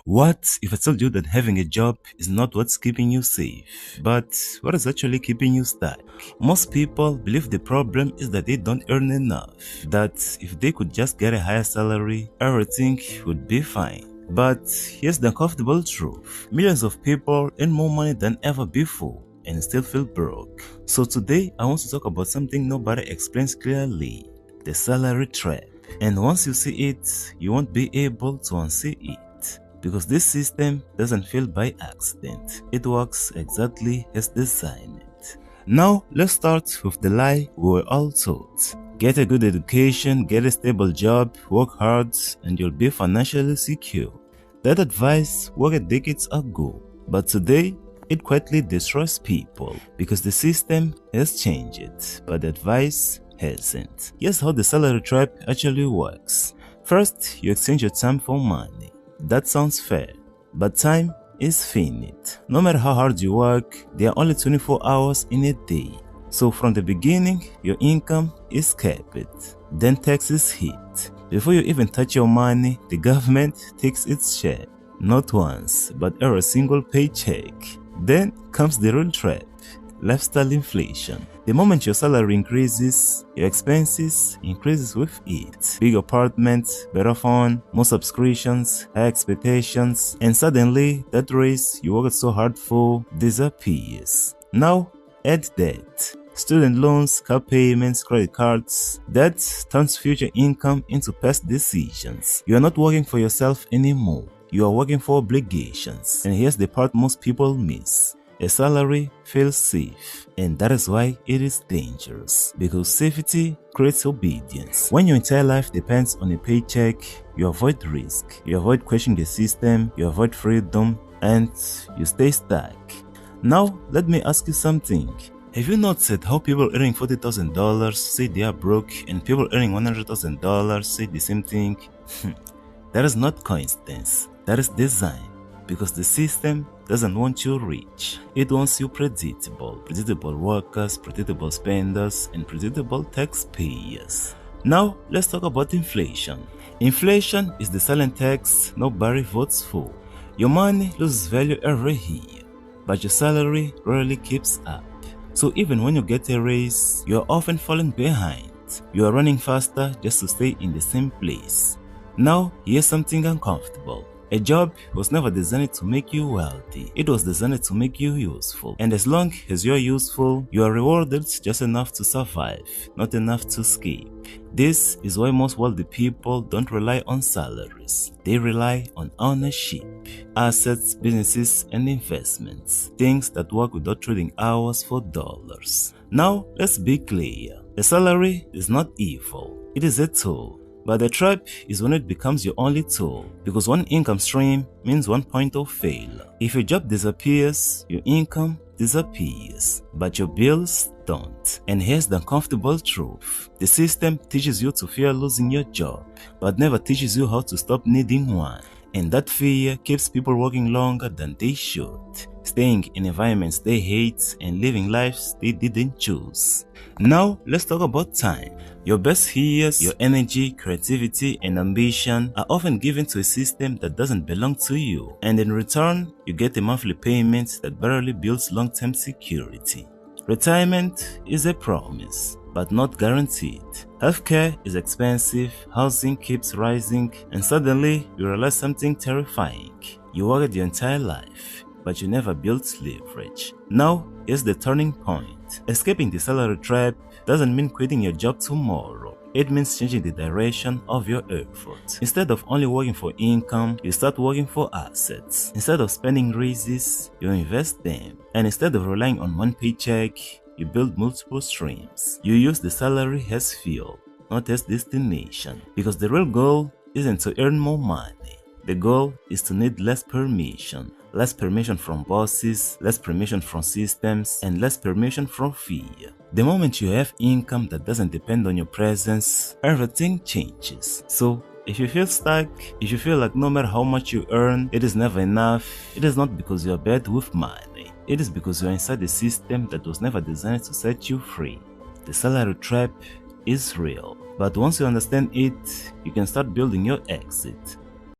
What if I told you that having a job is not what's keeping you safe, but what is actually keeping you stuck? Most people believe the problem is that they don't earn enough, that if they could just get a higher salary, everything would be fine. But here's the uncomfortable truth. Millions of people earn more money than ever before and still feel broke. So today I want to talk about something nobody explains clearly: the salary trap. And once you see it, you won't be able to unsee it. Because this system doesn't fail by accident. It works exactly as designed. Now, let's start with the lie we were all taught. Get a good education, get a stable job, work hard, and you'll be financially secure. That advice worked decades ago, but today, it quietly destroys people because the system has changed, but the advice hasn't. Here's how the salary trap actually works. First, you exchange your time for money. That sounds fair, but time is finite. No matter how hard you work, there are only 24 hours in a day. So from the beginning, your income is capped. Then taxes hit. Before you even touch your money, the government takes its share. Not once, but every single paycheck. Then comes the real trap: lifestyle inflation. The moment your salary increases, your expenses increases with it. Big apartments, better phone, more subscriptions, high expectations, and suddenly that race you worked so hard for disappears. Now add debt. Student loans, car payments, credit cards. That turns future income into past decisions. You are not working for yourself anymore. You are working for obligations. And here's the part most people miss: a salary feels safe, and that is why it is dangerous, because safety creates obedience. When your entire life depends on a paycheck, you avoid risk, you avoid questioning the system, you avoid freedom, and you stay stuck. Now, let me ask you something. Have you noticed how people earning $40,000 say they are broke and people earning $100,000 say the same thing? That is not coincidence, that is design. Because the system doesn't want you rich. It wants you predictable. Predictable workers, predictable spenders, and predictable taxpayers. Now, let's talk about inflation. Inflation is the silent tax nobody votes for. Your money loses value every year, but your salary rarely keeps up. So even when you get a raise, you are often falling behind. You are running faster just to stay in the same place. Now, here's something uncomfortable. A job was never designed to make you wealthy. It was designed to make you useful. And as long as you are useful, you are rewarded just enough to survive, not enough to escape. This is why most wealthy people don't rely on salaries. They rely on ownership, assets, businesses, and investments. Things that work without trading hours for dollars. Now, let's be clear. A salary is not evil. It is a tool. But the trap is when it becomes your only tool, because one income stream means one point of failure. If your job disappears, your income disappears, but your bills don't. And here's the uncomfortable truth. The system teaches you to fear losing your job, but never teaches you how to stop needing one. And that fear keeps people working longer than they should, staying in environments they hate and living lives they didn't choose. Now, let's talk about time. Your best years, your energy, creativity, and ambition are often given to a system that doesn't belong to you. And in return, you get a monthly payment that barely builds long-term security. Retirement is a promise, but not guaranteed. Healthcare is expensive, housing keeps rising, and suddenly you realize something terrifying. You worked your entire life, but you never built leverage. Now is the turning point. Escaping the salary trap doesn't mean quitting your job tomorrow. It means changing the direction of your effort. Instead of only working for income, you start working for assets. Instead of spending raises, you invest them. And instead of relying on one paycheck, you build multiple streams. You use the salary as fuel, not as destination. Because the real goal isn't to earn more money. The goal is to need less permission. Less permission from bosses, less permission from systems, and less permission from fear. The moment you have income that doesn't depend on your presence, everything changes. So, if you feel stuck, if you feel like no matter how much you earn, it is never enough, it is not because you are bad with money. It is because you are inside a system that was never designed to set you free. The salary trap is real, but once you understand it, you can start building your exit.